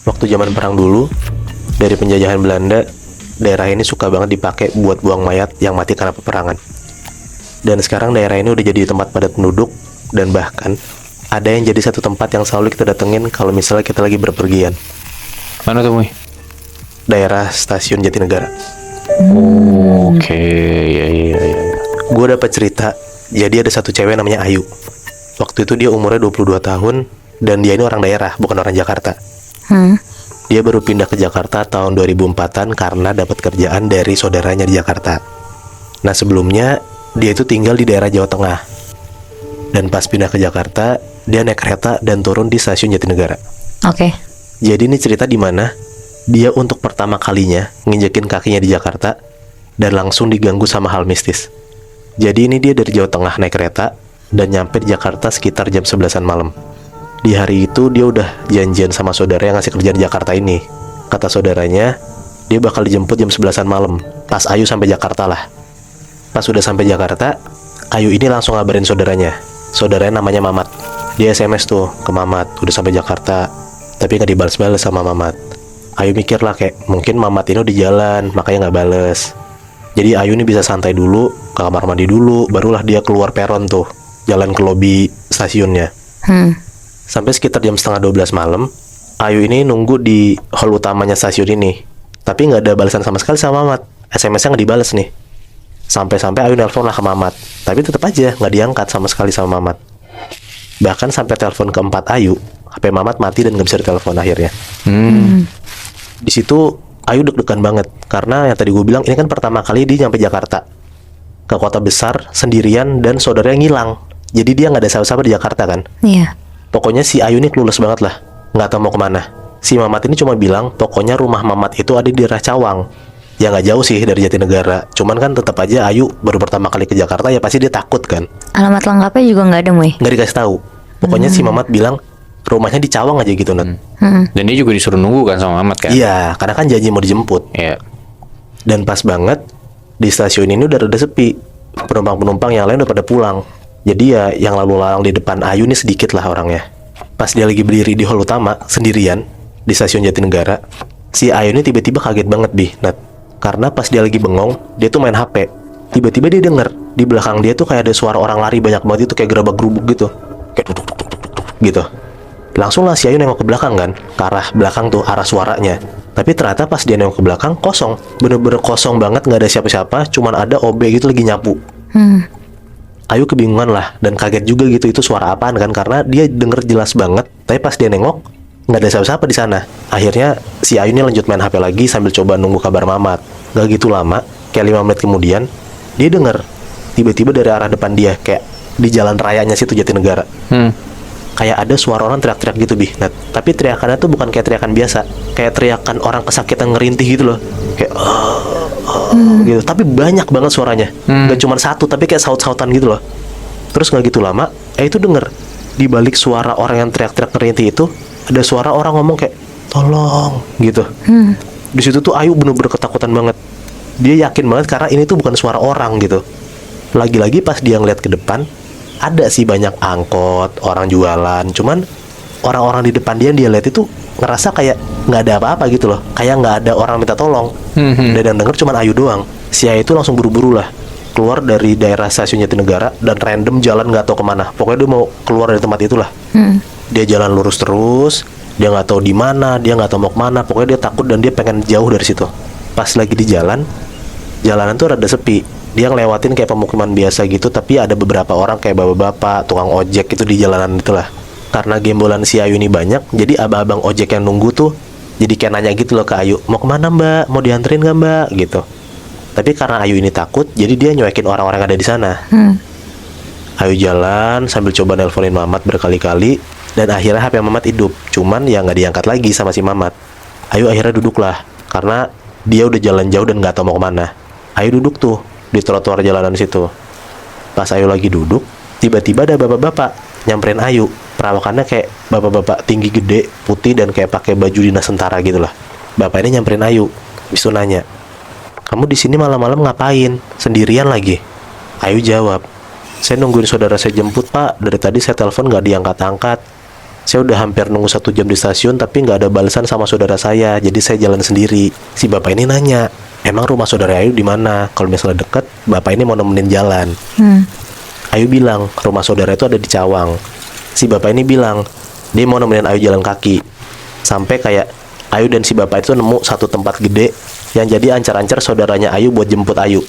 Waktu zaman perang dulu, dari penjajahan Belanda, daerah ini suka banget dipakai buat buang mayat yang mati karena peperangan. Dan sekarang daerah ini udah jadi tempat padat penduduk, dan bahkan ada yang jadi satu tempat yang selalu kita datengin kalau misalnya kita lagi berpergian. Mana tuh, Muy? Daerah stasiun Jatinegara. Oke, iya. Gue dapat cerita, jadi ada satu cewek namanya Ayu. Waktu itu dia umurnya 22 tahun, dan dia ini orang daerah, bukan orang Jakarta. Dia baru pindah ke Jakarta tahun 2004-an karena dapat kerjaan dari saudaranya di Jakarta. Nah sebelumnya, dia itu tinggal di daerah Jawa Tengah. Dan pas pindah ke Jakarta, dia naik kereta dan turun di stasiun Jatinegara. Oke. Jadi ini cerita di mana dia untuk pertama kalinya nginjekin kakinya di Jakarta dan langsung diganggu sama hal mistis. Jadi ini dia dari Jawa Tengah naik kereta dan nyampe di Jakarta sekitar jam 11-an malam. Di hari itu dia udah janjian sama saudara yang ngasih kerjaan di Jakarta ini. Kata saudaranya, dia bakal dijemput jam 11-an malam, pas Ayu sampai Jakarta lah. Pas udah sampai Jakarta, Ayu ini langsung ngabarin saudaranya. Saudaranya namanya Mamat. Dia SMS tuh ke Mamat, udah sampai Jakarta, tapi nggak dibalas-balas sama Mamat. Ayu mikir lah kayak, mungkin Mamat ini udah jalan, makanya nggak bales. Jadi Ayu ini bisa santai dulu, ke kamar mandi dulu, barulah dia keluar peron tuh, jalan ke lobi stasiunnya. Sampai sekitar jam setengah 12 malam, Ayu ini nunggu di hall utamanya stasiun ini. Tapi nggak ada balasan sama sekali sama Mamat. SMS-nya nggak dibales nih. Sampai-sampai Ayu nelpon lah ke Mamat. Tapi tetap aja nggak diangkat sama sekali sama Mamat. Bahkan sampai telepon keempat Ayu, HP Mamat mati dan nggak bisa ditelepon akhirnya. Di situ Ayu deg-degan banget. Karena yang tadi gue bilang, ini kan pertama kali dia nyampe Jakarta. Ke kota besar, sendirian, dan saudaranya ngilang. Jadi dia nggak ada siapa-siapa di Jakarta kan. Iya. Pokoknya si Ayu ini clueless banget lah, nggak tahu mau kemana. Si Mamat ini cuma bilang, pokoknya rumah Mamat itu ada di daerah Cawang. Ya nggak jauh sih dari Jatinegara. Cuman kan tetap aja Ayu baru pertama kali ke Jakarta, ya pasti dia takut kan. Alamat lengkapnya juga nggak ada, Muy. Nggak dikasih tahu. Pokoknya si Mamat bilang, rumahnya di Cawang aja gitu, Nat. Dan dia juga disuruh nunggu kan sama Mamat kan? Iya, karena kan janji mau dijemput. Iya. Dan pas banget, di stasiun ini udah rada sepi. Penumpang-penumpang yang lain udah pada pulang. Jadi ya yang lalu lalang di depan Ayu ini sedikit lah orangnya. Pas dia lagi berdiri di hall utama sendirian di stasiun Jatinegara, si Ayu ini tiba-tiba kaget banget Nat. Karena pas dia lagi bengong, dia tuh main HP. Tiba-tiba dia denger di belakang dia tuh kayak ada suara orang lari banyak banget, itu kayak gerabak gerubuk gitu. Kayak duk, duk, duk, duk, duk, gitu. Langsung lah si Ayu nengok ke belakang kan, ke arah belakang tuh, arah suaranya. Tapi ternyata pas dia nengok ke belakang, kosong. Bener-bener kosong banget, nggak ada siapa-siapa, cuman ada OB gitu lagi nyapu. Ayu kebingungan lah, dan kaget juga gitu, itu suara apaan kan, karena dia denger jelas banget, tapi pas dia nengok, nggak ada siapa-siapa di sana. Akhirnya, si Ayu ini lanjut main HP lagi sambil coba nunggu kabar Mamat. Gak gitu lama, kayak 5 menit kemudian, dia denger, tiba-tiba dari arah depan dia, kayak di jalan rayanya situ Jatinegara. Kayak ada suara orang teriak-teriak gitu, Nat. Tapi teriakannya tuh bukan kayak teriakan biasa, kayak teriakan orang kesakitan ngerintih gitu loh. Kayak gitu, tapi banyak banget suaranya. Gak cuma satu, tapi kayak saut-sautan gitu loh. Terus gak gitu lama, itu denger di balik suara orang yang teriak-teriak ngerintih itu ada suara orang ngomong kayak tolong gitu. Di situ tuh Ayu bener-bener ketakutan banget. Dia yakin banget karena ini tuh bukan suara orang gitu. Lagi-lagi pas dia ngeliat ke depan, ada sih banyak angkot, orang jualan. Cuman orang-orang di depan dia lihat itu ngerasa kayak nggak ada apa-apa gitu loh, kayak nggak ada orang minta tolong. Dan yang denger cuman Ayu doang. Si Ayu itu langsung buru-buru lah keluar dari daerah stasiun Jatinegara dan random jalan nggak tahu kemana. Pokoknya dia mau keluar dari tempat itulah. Dia jalan lurus terus, dia nggak tahu di mana, dia nggak tahu mau kemana. Pokoknya dia takut dan dia pengen jauh dari situ. Pas lagi di jalan, jalanan tuh rada sepi. Dia ngelewatin kayak pemukiman biasa gitu, tapi ada beberapa orang kayak bapak-bapak, tukang ojek itu di jalanan itulah. Karena gembolan si Ayu ini banyak, jadi abang-abang ojek yang nunggu tuh jadi kayak nanya gitu loh ke Ayu, mau kemana mbak? Mau dianterin nggak mbak? Gitu. Tapi karena Ayu ini takut, jadi dia nyuekin orang-orang yang ada di sana. Ayu jalan sambil coba nelponin Mamat berkali-kali, dan akhirnya HP Mamat hidup. Cuman ya nggak diangkat lagi sama si Mamat. Ayu akhirnya duduk lah, karena dia udah jalan jauh dan nggak tahu mau kemana. Ayu duduk tuh di trotoar jalanan situ. Pas Ayu lagi duduk, tiba-tiba ada bapak-bapak nyamperin Ayu. Perawakannya kayak bapak-bapak tinggi gede, putih, dan kayak pakai baju dinas tentara gitu lah. Bapak ini nyamperin Ayu, habis itu nanya, kamu di sini malam-malam ngapain? Sendirian lagi? Ayu jawab, saya nungguin saudara saya jemput pak. Dari tadi saya telepon nggak diangkat-angkat. Saya udah hampir nunggu 1 jam di stasiun tapi nggak ada balasan sama saudara saya. Jadi saya jalan sendiri. Si bapak ini nanya, emang rumah saudara Ayu di mana? Kalau misalnya deket, bapak ini mau nemenin jalan. Ayu bilang, rumah saudara itu ada di Cawang. Si bapak ini bilang, dia mau nemenin Ayu jalan kaki. Sampai kayak Ayu dan si bapak itu nemu satu tempat gede yang jadi ancar-ancar saudaranya Ayu buat jemput Ayu.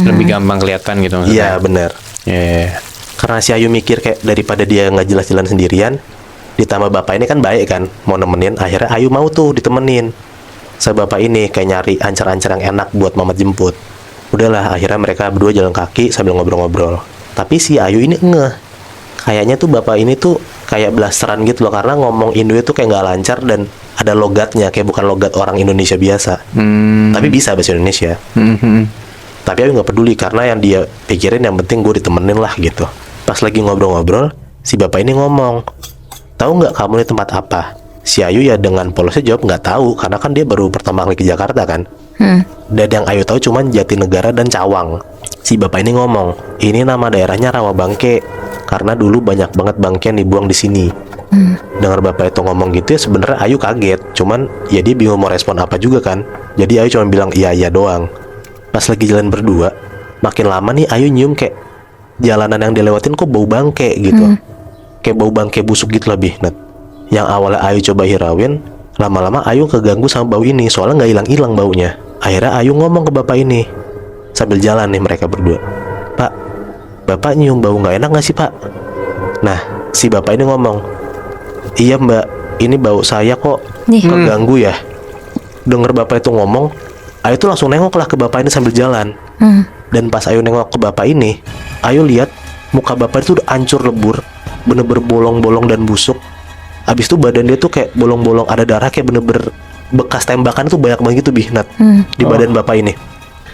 Lebih gampang kelihatan gitu maksudnya. Iya, bener. Iya. Karena si Ayu mikir kayak daripada dia nggak jelas jalan sendirian, ditambah bapak ini kan baik kan, mau nemenin, akhirnya Ayu mau tuh ditemenin. Bapak ini kayak nyari ancar-ancar yang enak buat Mamat jemput. Udahlah, akhirnya mereka berdua jalan kaki sambil ngobrol-ngobrol. Tapi si Ayu ini kayaknya tuh bapak ini tuh kayak blasteran gitu loh, karena ngomong Indo itu kayak nggak lancar dan ada logatnya, kayak bukan logat orang Indonesia biasa. Tapi bisa bahasa Indonesia. Tapi Ayu nggak peduli karena yang dia pikirin yang penting gue ditemenin lah gitu. Pas lagi ngobrol-ngobrol, si bapak ini ngomong, tahu nggak kamu ini tempat apa? Si Ayu ya dengan polosnya jawab nggak tahu, karena kan dia baru pertama kali ke Jakarta kan. Dan yang Ayu tahu cuman Jatinegara dan Cawang. Si bapak ini ngomong, ini nama daerahnya Rawabangke, karena dulu banyak banget bangke yang dibuang di sini. Dengar bapak itu ngomong gitu ya sebenarnya Ayu kaget, cuman ya dia bingung mau respon apa juga kan. Jadi Ayu cuma bilang iya doang. Pas lagi jalan berdua, makin lama nih Ayu nyium kayak jalanan yang dilewatin kok bau bangke gitu. Kayak bau bangke busuk gitu lebih. Yang awalnya Ayu coba hirauin, lama-lama Ayu keganggu sama bau ini, soalnya nggak hilang-hilang baunya. Akhirnya Ayu ngomong ke bapak ini, sambil jalan nih mereka berdua, Pak, bapak nyium bau nggak enak nggak sih pak? Nah, si bapak ini ngomong, iya mbak, ini bau saya kok keganggu ya. Dengar bapak itu ngomong, Ayu tuh langsung nengok lah ke bapak ini sambil jalan. Dan pas Ayu nengok ke bapak ini, Ayu lihat muka bapak itu udah hancur lebur, bener-bener bolong-bolong dan busuk. Abis itu badan dia tuh kayak bolong-bolong, ada darah, kayak bener-bener bekas tembakan tuh banyak banget gitu Nat, di badan bapak ini.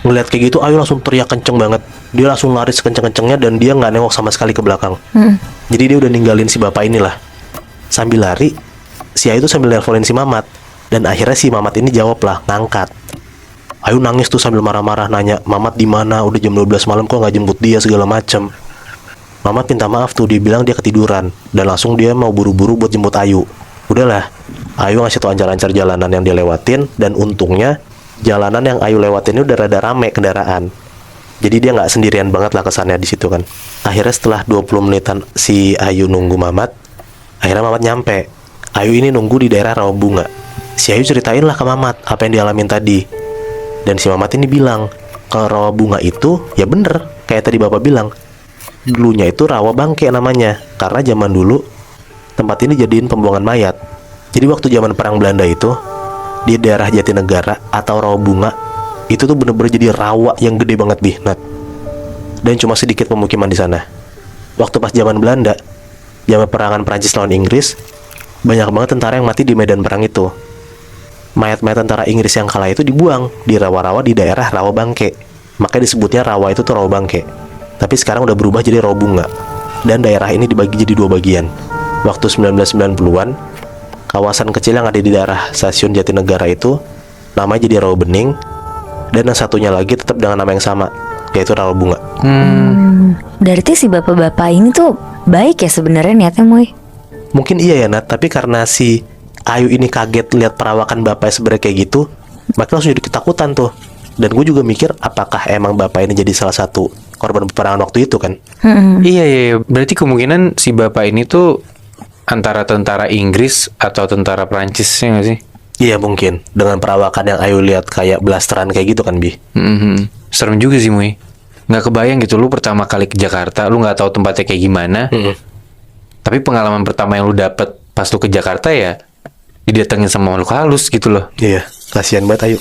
Ngeliat kayak gitu Ayu langsung teriak kenceng banget. Dia langsung lari sekenceng-kencengnya dan dia nggak nengok sama sekali ke belakang. Jadi dia udah ninggalin si bapak inilah. Sambil lari, si Ayu tuh sambil nelfonin si Mamat. Dan akhirnya si Mamat ini jawab lah, ngangkat. Ayu nangis tuh sambil marah-marah nanya, Mamat di mana? Udah jam 12 malam kok nggak jemput dia segala macem. Mamat minta maaf tuh, dia bilang dia ketiduran dan langsung dia mau buru-buru buat jemput Ayu. Udahlah, Ayu ngasih tau ancar-ancar jalanan yang dia lewatin, dan untungnya jalanan yang Ayu lewatin ini udah rada rame kendaraan. Jadi dia nggak sendirian banget lah kesannya di situ kan. Akhirnya setelah 20 menitan si Ayu nunggu Mamat, akhirnya Mamat nyampe. Ayu ini nunggu di daerah Rawabunga. Si Ayu ceritain lah ke Mamat apa yang dialamin tadi. Dan si Mamat ini bilang, kalau Rawabunga itu ya bener kayak tadi bapak bilang, dulunya itu Rawabangke namanya, karena zaman dulu tempat ini jadiin pembuangan mayat. Jadi waktu zaman perang Belanda itu, di daerah Jatinegara atau Rawabunga itu tuh bener-bener jadi rawa yang gede banget Nat. Dan cuma sedikit pemukiman di sana. Waktu pas zaman Belanda, zaman perangan Prancis lawan Inggris, banyak banget tentara yang mati di medan perang itu. Mayat-mayat tentara Inggris yang kalah itu dibuang di rawa-rawa di daerah Rawabangke. Makanya disebutnya rawa itu tuh Rawabangke. Tapi sekarang udah berubah jadi Rawabunga. Dan daerah ini dibagi jadi 2 bagian. Waktu 1990-an, kawasan kecil yang ada di daerah stasiun Jatinegara itu namanya jadi Rawabening, dan yang satunya lagi tetap dengan nama yang sama, yaitu Rawabunga. Berarti si bapak-bapak ini tuh baik ya sebenarnya niatnya, Moy? Mungkin iya ya Nat, tapi karena si Ayu ini kaget lihat perawakan bapaknya sebenarnya kayak gitu, makanya langsung jadi ketakutan tuh. Dan gue juga mikir, apakah emang bapak ini jadi salah satu korban peperangan waktu itu kan? Iya. Berarti kemungkinan si bapak ini tuh antara tentara Inggris atau tentara Prancis, ya nggak sih? Iya mungkin. Dengan perawakan yang Ayu lihat kayak blasteran kayak gitu kan, Bi? Serem juga sih, Muy. Nggak kebayang gitu, lu pertama kali ke Jakarta, lu nggak tahu tempatnya kayak gimana. Tapi pengalaman pertama yang lu dapet pas lu ke Jakarta ya didatengin sama makhluk halus gitu loh. Iya, kasihan banget Ayu.